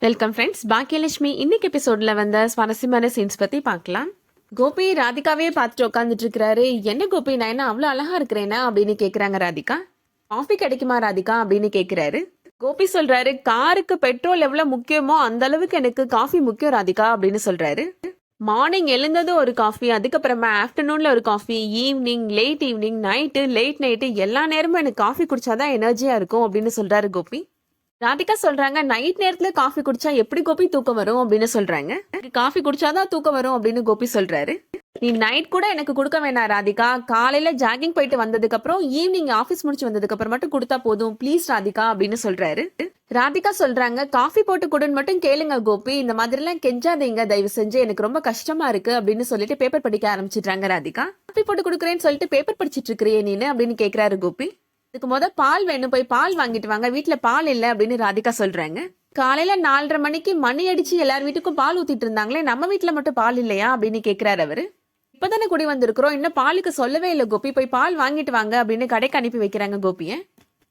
Welcome friends. Baakiyalakshmi இன்னைக்கு எபிசோட்ல வந்த சுவாரஸ்யமான சீன்ஸ் பத்தி பார்க்கலாம். கோபி ராதிகாவே பார்த்துட்டு உட்காந்துட்டு இருக்கிறாரு. என்ன கோபி, நான் என்ன அவ்வளோ அழகா இருக்கிறேனா அப்படின்னு கேட்குறாங்க ராதிகா. காஃபி கிடைக்குமா ராதிகா அப்படின்னு கேட்குறாரு. கோபி சொல்றாரு, காருக்கு பெட்ரோல் எவ்வளோ முக்கியமோ அந்த அளவுக்கு எனக்கு காஃபி முக்கியம் ராதிகா அப்படின்னு சொல்றாரு. மார்னிங் எழுந்ததும் ஒரு காஃபி, அதுக்கப்புறமா ஆஃப்டர்நூன்ல ஒரு coffee, evening, late evening, night, late night எல்லா நேரமும் எனக்கு காஃபி குடிச்சாதான் எனர்ஜியா இருக்கும் அப்படின்னு சொல்றாரு கோபி. ராதிகா சொல்றாங்க, நைட் நேரத்துல காஃபி குடிச்சா எப்படி கோபி தூக்கம் வரும் அப்படின்னு சொல்றாங்க. காஃபி குடிச்சாதான் தூக்கம் வரும் அப்படின்னு கோபி சொல்றாரு. நீ நைட் கூட எனக்கு கொடுக்க வேணாம் ராதிகா, காலையில ஜாகிங் போயிட்டு வந்ததுக்கு அப்புறம் ஈவினிங் ஆஃபீஸ் முடிச்சு வந்ததுக்கு அப்புறம் மட்டும் கொடுத்தா போதும் ப்ளீஸ் ராதிகா அப்படின்னு சொல்றாரு. ராதிகா சொல்றாங்க, காஃபி போட்டு கொடுன்னு மட்டும் கேளுங்க கோபி, இந்த மாதிரி எல்லாம் கெஞ்சாதீங்க தயவு செஞ்சு, எனக்கு ரொம்ப கஷ்டமா இருக்கு அப்படின்னு சொல்லிட்டு பேப்பர் படிக்க ஆரம்பிச்சிடுறாங்க ராதிகா. காஃபி போட்டு கொடுக்குறேன்னு சொல்லிட்டு பேப்பர் படிச்சிட்டு இருக்கிறியே நீனு அப்படின்னு கேக்குறாரு கோபி. இதுக்கு பால் வேணும், போய் பால் வாங்கிட்டு வாங்க, வீட்டுல பால் இல்ல அப்படின்னு ராதிகா சொல்றாங்க. காலையில 4:30 மணிக்கு மணி அடிச்சு எல்லார் வீட்டுக்கும் பால் ஊத்திட்டு இருந்தாங்களே, நம்ம வீட்டுல மட்டும் பால் இல்லையா அப்படின்னு கேக்குறாரு அவரு. இப்பதானே குடி வந்திருக்கிறோம், இன்னும் பாலுக்கு சொல்லவே இல்லை கோபி, போய் பால் வாங்கிட்டு வாங்க அப்படின்னு கடைக்கு அனுப்பி வைக்கிறாங்க கோபிய.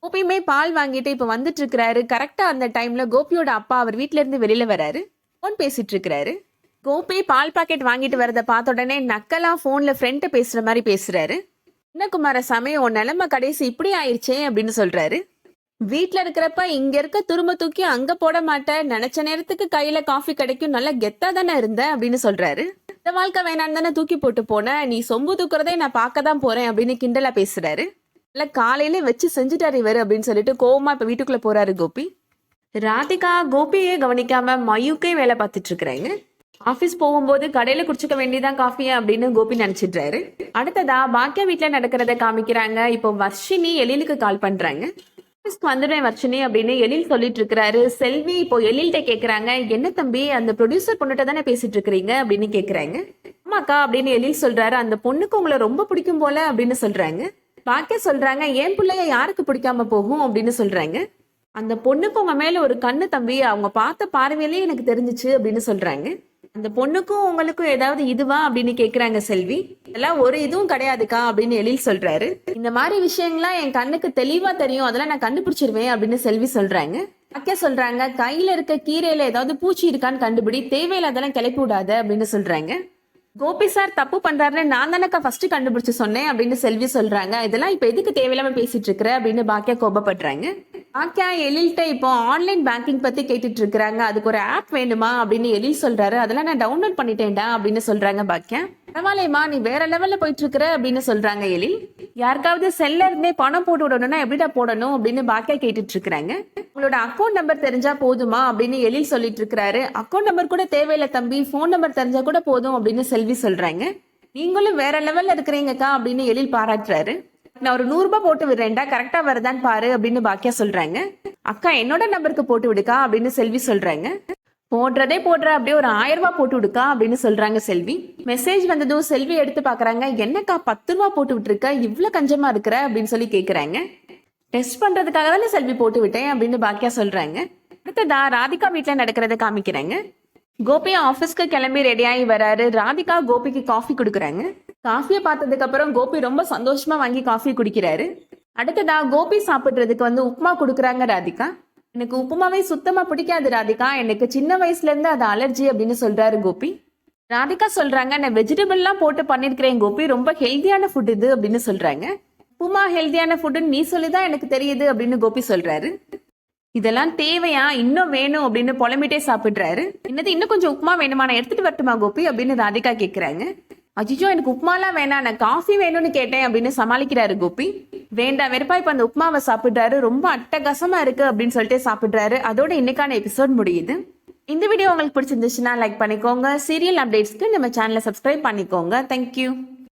கோபியுமே பால் வாங்கிட்டு இப்ப வந்துட்டு இருக்கிறாரு. கரெக்டா அந்த டைம்ல கோபியோட அப்பா அவர் வீட்டுல இருந்து வெளியில வராரு. போன் பேசிட்டு இருக்கிறாரு. கோபி பால் பாக்கெட் வாங்கிட்டு வரத பார்த்த உடனே நக்கலா போன்ல ஃப்ரெண்ட் பேசுற மாதிரி பேசுறாரு. என்ன குமாரசாமி, உன் நிலைமை கடைசி இப்படி ஆயிடுச்சே அப்படின்னு சொல்றாரு. வீட்டுல இருக்கிறப்ப இங்க இருக்க துரும்ப தூக்கி அங்க போட மாட்டேன், நினைச்ச நேரத்துக்கு கையில காஃபி கிடைக்கும், நல்லா கெத்தா தானே இருந்த அப்படின்னு சொல்றாரு. இந்த வாழ்க்கை வேணான்னு தானே தூக்கி போட்டு போன, நீ சொம்பு தூக்குறதே நான் பார்க்கதான் போறேன் அப்படின்னு கிண்டலா பேசுறாரு. இல்ல காலையில வச்சு செஞ்சுட்டாரு இவரு அப்படின்னு சொல்லிட்டு கோவமா இப்ப வீட்டுக்குள்ள போறாரு கோபி. ராதிகா கோபியே கவனிக்காம மயுக்கே வேலை பார்த்துட்டு இருக்கிறாங்க. ஆபீஸ் போகும்போது கடையில குடிச்சுக்க வேண்டியதான் காஃபியா அப்படின்னு கோபி நினைச்சிடுறாரு. அடுத்ததா பாக்கியா வீட்டுல நடக்கிறத காமிக்கிறாங்க. இப்போ வர்ஷினி எழிலுக்கு கால் பண்றாங்க. ஆபீஸ்க்கு வந்துடுறேன் வர்ஷினி அப்படின்னு எழில் சொல்லிட்டு இருக்கிறாரு. செல்வி இப்போ எழில்கிட்ட கேக்குறாங்க, என்ன தம்பி அந்த ப்ரொடியூசர் பொண்ணுகிட்ட தானே பேசிட்டு இருக்கிறீங்க அப்படின்னு கேக்குறாங்க. ஆமாக்கா அப்படின்னு எழில் சொல்றாரு. அந்த பொண்ணுக்கு உங்களை ரொம்ப பிடிக்கும் போல அப்படின்னு சொல்றாங்க. பாக்கியா சொல்றாங்க, என் பிள்ளைய யாருக்கு பிடிக்காம போகும் அப்படின்னு சொல்றாங்க. அந்த பொண்ணுக்கு உங்க மேல ஒரு கண்ணு தம்பி, அவங்க பார்த்த பார்வையிலே எனக்கு தெரிஞ்சிச்சு அப்படின்னு சொல்றாங்க. அந்த பொண்ணுக்கும் உங்களுக்கும் ஏதாவது இதுவா அப்படின்னு கேக்குறாங்க செல்வி. அதெல்லாம் ஒரு இதுவும் கிடையாதுக்கா அப்படின்னு எழில் சொல்றாரு. இந்த மாதிரி விஷயங்கள்லாம் என் கண்ணுக்கு தெளிவா தெரியும், அதெல்லாம் நான் கண்டுபிடிச்சிருவேன் அப்படின்னு செல்வி சொல்றாங்க. அக்கா சொல்றாங்க, கையில இருக்க கீரையில ஏதாவது பூச்சி இருக்கான்னு கண்டுபிடி, தேவையில்லாதெல்லாம் கிளப்பி விடாத அப்படின்னு சொல்றாங்க. கோபி சார் தப்பு பண்றாருன்னு நான் தானக்கா ஃபர்ஸ்ட் கண்டுபிடிச்சு சொன்னேன் அப்படின்னு செல்வி சொல்றாங்க. இதெல்லாம் இப்ப எதுக்கு தேவையில்லாம பேசிட்டு இருக்கிற அப்படின்னு பாக்கியா கோபப்படுறாங்க. பாக்கியா எழில்கிட்ட இப்போ ஆன்லைன் பேங்கிங் பத்தி கேட்டுட்டு இருக்கிறாங்க. அதுக்கு ஒரு ஆப் வேணுமா அப்படின்னு எழில் சொல்றாரு. அதெல்லாம் நான் டவுன்லோட் பண்ணிட்டேன்டா அப்படின்னு சொல்றாங்க பாக்கியா. பரவாயில்லையம்மா, நீ வேற லெவல்ல போயிட்டு இருக்கிற அப்படின்னு சொல்றாங்க எழில். யாருக்காவது செல்ல இருந்தே பணம் போட்டு விடணும்னா எப்படிடா போடணும் அப்படின்னு பாக்கியா கேட்டுட்டு இருக்கிறாங்க. உங்களோட அக்கௌண்ட் நம்பர் தெரிஞ்சா போதுமா அப்படின்னு எழில் சொல்லிட்டு இருக்கிறாரு. அக்கௌண்ட் நம்பர் கூட தேவையில்லை தம்பி, போன் நம்பர் தெரிஞ்சா கூட போதும் அப்படின்னு செல்வி சொல்றாங்க. நீங்களும் வேற லெவல்ல இருக்கிறீங்கக்கா அப்படின்னு எழில் பாராட்டுறாரு. நான் ஒரு 100 ரூபாய் போட்டு விடுறேன்டா, கரெக்டா வருதான்னு பாரு அப்படின்னு பாக்கியா சொல்றாங்க. அக்கா என்னோட நம்பருக்கு போட்டு விடுக்கா அப்படின்னு செல்வி சொல்றாங்க. போடுறதே போடுற, அப்படியே ஒரு 1000 ரூபாய் போட்டு விடுக்கா அப்படின்னு சொல்றாங்க செல்வி. மெசேஜ் வந்ததும் செல்வி எடுத்து பாக்குறாங்க. என்னக்கா 10 ரூபாய் போட்டு விட்டுருக்க, இவ்வளவு கஞ்சமா இருக்கிற அப்படின்னு சொல்லி கேக்குறாங்க. டெஸ்ட் பண்றதுக்காக தானே செல்வி போட்டு விட்டேன் அப்படின்னு பாக்கியா சொல்றாங்க. அடுத்ததா ராதிகா வீட்டுல நடக்கிறத காமிக்கிறாங்க. கோபி ஆபீஸ்க்கு கிளம்பி ரெடியாகி வராரு. ராதிகா கோபிக்கு காஃபி கொடுக்குறாங்க. காஃபியை பார்த்ததுக்கு அப்புறம் கோபி ரொம்ப சந்தோஷமா வாங்கி காஃபி குடிக்கிறாரு. அடுத்ததா கோபி சாப்பிடுறதுக்கு உப்புமா கொடுக்குறாங்க ராதிகா. எனக்கு உப்புமாவே சுத்தமா பிடிக்காது ராதிகா, எனக்கு சின்ன வயசுல இருந்து அது அலர்ஜி அப்படின்னு சொல்றாரு கோபி. ராதிகா சொல்றாங்க, நான் வெஜிடபிள்லாம் போட்டு பண்ணிருக்கிறேன் கோபி, ரொம்ப ஹெல்தியான ஃபுட் இது அப்படின்னு சொல்றாங்க. உப்புமா ஹெல்தியான ஃபுட்டுன்னு நீ சொல்லிதான் எனக்கு தெரியுது அப்படின்னு கோபி சொல்றாரு. இதெல்லாம் தேவையா, இன்னும் வேணும் அப்படின்னு புலம்பிட்டே சாப்பிடுறாரு. இன்னும் கொஞ்சம் உப்புமா வேணுமா, நான் எடுத்துட்டு வரட்டுமா கோபி அப்படின்னு ராதிகா கேக்குறாங்க. அஜிஜோ எனக்கு உப்புமாலாம் வேணாம், நான் காஃபி வேணும்னு கேட்டேன் அப்படின்னு சமாளிக்கிறாரு கோபி. வேண்டாம் வெறுப்பா இப்ப அந்த உப்புமாவை சாப்பிடுறாரு. ரொம்ப அட்டகாசமா இருக்கு அப்படின்னு சொல்லிட்டு சாப்பிடுறாரு. அதோட இன்னைக்கான எபிசோட் முடியுது. இந்த வீடியோ உங்களுக்கு பிடிச்சிருந்துச்சுன்னா லைக் பண்ணிக்கோங்க. சீரியல் அப்டேட்ஸ்க்கு நம்ம சேனலை சப்ஸ்கிரைப் பண்ணிக்கோங்க. தேங்க்யூ.